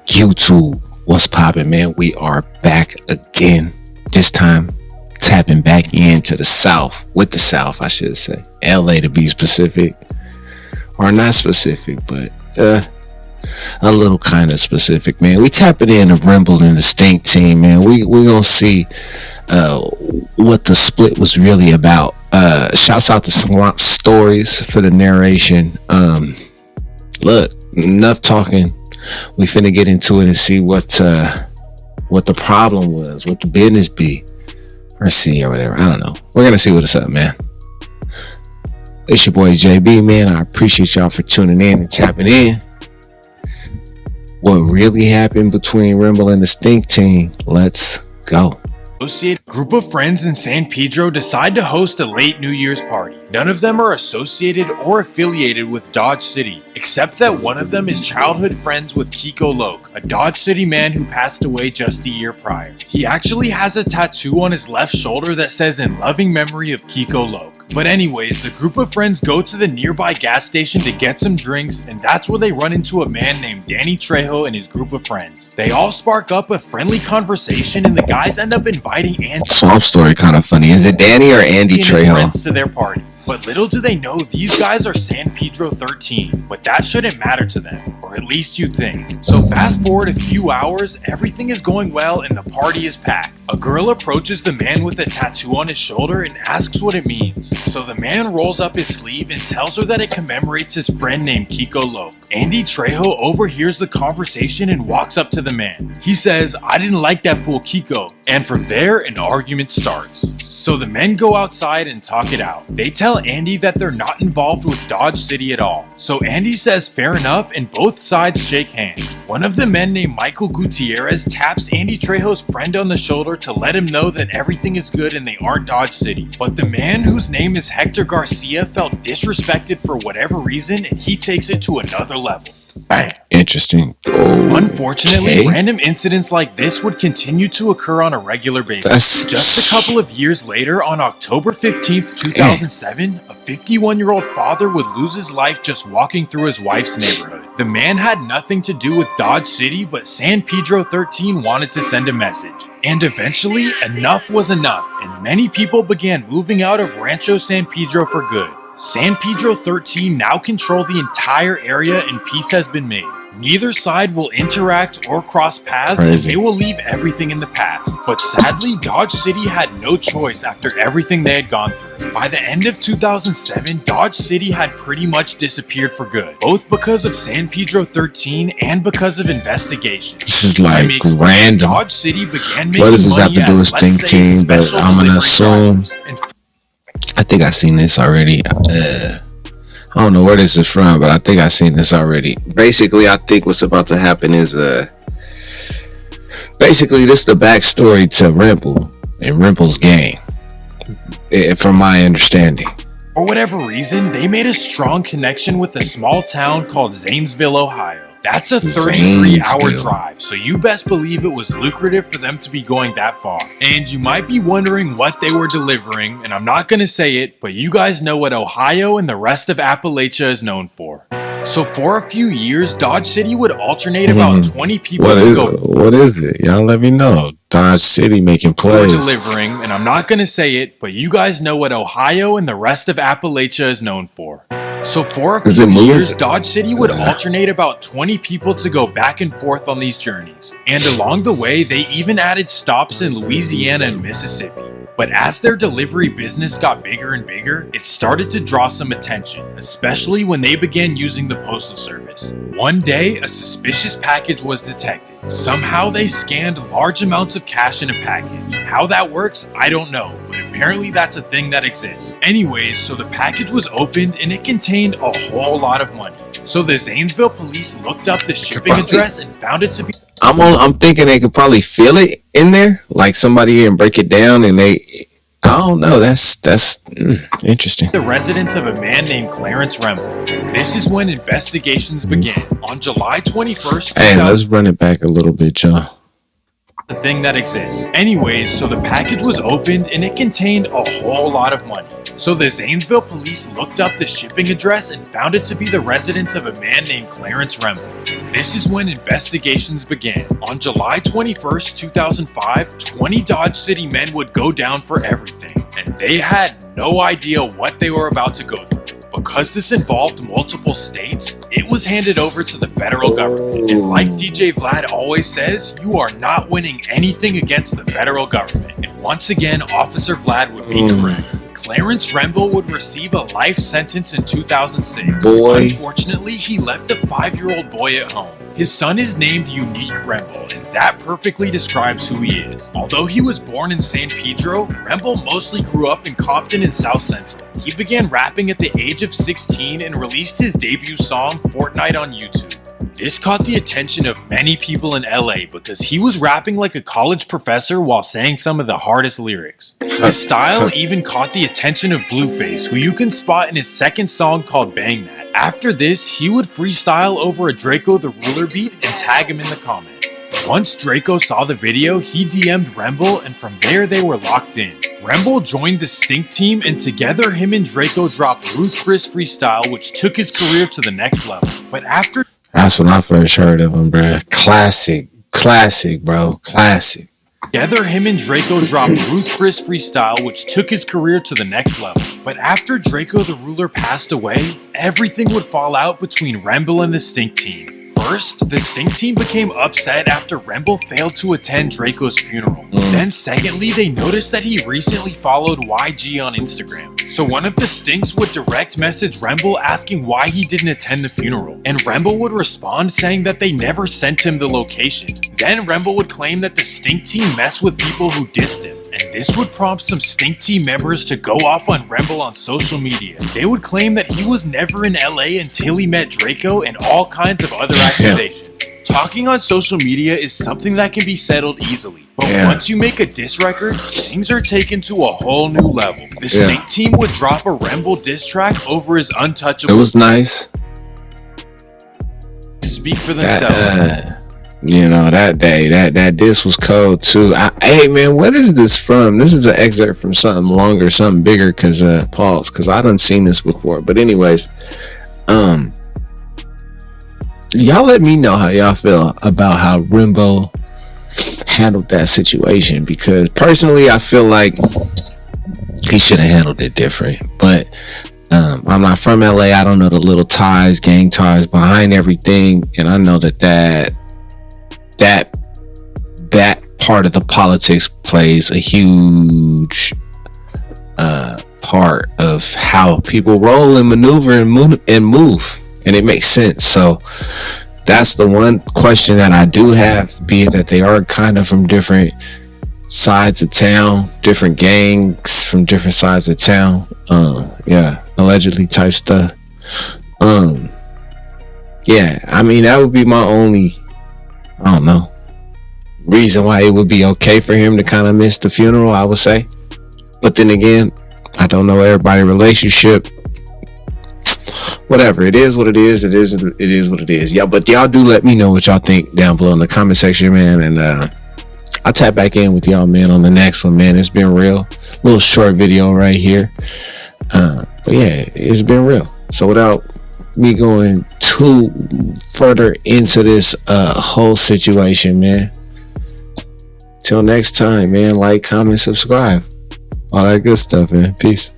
YouTube, what's poppin', man? We are back again. This time, tapping back into the South, with the South, I should say. LA to be specific, or not specific, but a little kind of specific, man. We tapping in the Remble and The Stinc team, man. We gonna see what the split was really about. Shouts out to Swamp Stories for the narration. Look, enough talking. We finna get into it and see what the problem was, what the business be, or see, or whatever. I don't know. We're gonna see what's up, man. It's your boy JB, man. I appreciate y'all for tuning in and tapping in. What really happened between Remble and the Stink team? Let's go. Associated group of friends in San Pedro decide to host a late New Year's party. None of them are associated or affiliated with Dodge City, except that one of them is childhood friends with Kiko Loke, a Dodge City man who passed away just a year prior. He actually has a tattoo on his left shoulder that says "in loving memory of Kiko Loke." But anyways, the group of friends go to the nearby gas station to get some drinks, and that's where they run into a man named Danny Trejo and his group of friends. They all spark up a friendly conversation, and the guys end up inviting Andy. Swamp Story kind of funny. Is it Danny or Andy Trejo? Friends to their party. But little do they know these guys are San Pedro 13, but that shouldn't matter to them, or at least you think. So fast forward a few hours, everything is going well and the party is packed. A girl approaches the man with a tattoo on his shoulder and asks what it means. So the man rolls up his sleeve and tells her that it commemorates his friend named Kiko Loke. Andy Trejo overhears the conversation and walks up to the man. He says, "I didn't like that fool Kiko," and from there an argument starts. So the men go outside and talk it out. They tell Andy that they're not involved with Dodge City at all. So Andy says fair enough and both sides shake hands. One of the men named Michael Gutierrez taps Andy Trejo's friend on the shoulder to let him know that everything is good and they aren't Dodge City. But the man whose name is Hector Garcia felt disrespected for whatever reason and he takes it to another level. Bang. Interesting. Unfortunately, random incidents like this would continue to occur on a regular basis. Just a couple of years later, on October 15th, 2007, a 51-year-old father would lose his life just walking through his wife's neighborhood. The man had nothing to do with Dodge City, but San Pedro 13 wanted to send a message. And eventually, enough was enough, and many people began moving out of Rancho San Pedro for good. San Pedro 13 now control the entire area and peace has been made. Neither side will interact or cross paths and they will leave everything in the past. But sadly, Dodge City had no choice after everything they had gone through. By the end of 2007, Dodge City had pretty much disappeared for good, both because of San Pedro 13 and because of investigation. This is like random. Dodge City began making what does this money have to do with Stink Team? But I'm gonna assume. I think I've seen this already. I don't know where this is from, but I think I've seen this already. Basically, I think what's about to happen is basically this is the backstory to Remble and Remble's gang, from my understanding. For whatever reason, they made a strong connection with a small town called Zanesville, Ohio. That's a 33-hour drive, so you best believe it was lucrative for them to be going that far. And you might be wondering what they were delivering, and I'm not gonna say it, but you guys know what Ohio and the rest of Appalachia is known for. So for a few years, Dodge City would alternate about 20 people to go. What is it? Y'all let me know. Dodge City making plays. Delivering, and I'm not gonna say it, but you guys know what Ohio and the rest of Appalachia is known for. So for a few years, Dodge City would alternate about 20 people to go back and forth on these journeys. And along the way, they even added stops in Louisiana and Mississippi. But as their delivery business got bigger and bigger, it started to draw some attention, especially when they began using the postal service. One day, a suspicious package was detected. Somehow they scanned large amounts of cash in a package. How that works, I don't know, but apparently that's a thing that exists. Anyways, so the package was opened and it contained a whole lot of money. So the Zanesville police looked up the shipping address and found it to be... I'm thinking they could probably feel it in there, like somebody here and break it down, and I don't know. That's interesting. The residence of a man named Clarence Remble. This is when investigations began. On July 21st, let's run it back a little bit, y'all. the thing that exists. Anyways, so the package was opened and it contained a whole lot of money. So the Zanesville police looked up the shipping address and found it to be the residence of a man named Clarence Remble. This is when investigations began. On July 21st, 2005, 20 Dodge City men would go down for everything, and they had no idea what they were about to go through. Because this involved multiple states, it was handed over to the federal government. And like DJ Vlad always says, you are not winning anything against the federal government. And once again, Officer Vlad would be correct. Clarence Remble would receive a life sentence in 2006. Unfortunately, he left a 5-year-old boy at home. His son is named Unique Remble, and that perfectly describes who he is. Although he was born in San Pedro, Remble mostly grew up in Compton and South Central. He began rapping at the age of 16 and released his debut song, Fortnite, on YouTube. This caught the attention of many people in LA because he was rapping like a college professor while saying some of the hardest lyrics. His style even caught the attention of Blueface, who you can spot in his second song called Bang That. After this, he would freestyle over a Draco the Ruler beat and tag him in the comments. Once Draco saw the video, he DM'd Remble, and from there they were locked in. Remble joined the Stink team, and together him and Draco dropped Ruth Chris Freestyle, which took his career to the next level. But after... That's when I first heard of him, bro. Classic, bro. Classic. Together, him and Draco dropped Ruth Chris Freestyle, which took his career to the next level. But after Draco the Ruler passed away, everything would fall out between Remble and the Stink team. First, the Stink team became upset after Remble failed to attend Draco's funeral. Then secondly, they noticed that he recently followed YG on Instagram. So one of the Stinks would direct message Remble asking why he didn't attend the funeral. And Remble would respond saying that they never sent him the location. Then Remble would claim that the Stink team messed with people who dissed him. And this would prompt some Stink team members to go off on Remble on social media. They would claim that he was never in LA until he met Draco and all kinds of other accusations. Talking on social media is something that can be settled easily. But once you make a diss record, things are taken to a whole new level. The Stink team would drop a Remble diss track over his Untouchable. It was nice. Speak for themselves. You know, that day, that diss was cold too. Hey man, what is this from? This is an excerpt from something longer, something bigger, cause I done seen this before. But anyways, y'all let me know how y'all feel about how Remble handled that situation, because personally I feel like he should have handled it different. But I'm not from LA. I don't know the little ties, gang ties behind everything, and I know that part of the politics plays a huge part of how people roll and maneuver and move, and it makes sense. So that's the one question that I do have, be it that they are kind of from different sides of town, different gangs from different sides of town, allegedly type stuff. I mean, that would be my only, I don't know, reason why it would be okay for him to kind of miss the funeral, I would say. But then again, I don't know everybody's relationship. Whatever, it is what it is. It is what it is. Yeah, but y'all do let me know what y'all think down below in the comment section, man. And I'll tap back in with y'all, man, on the next one, man. It's been real. Little short video right here. But yeah, it's been real. So without me going too further into this whole situation, man, till next time, man, like, comment, subscribe, all that good stuff, man. Peace.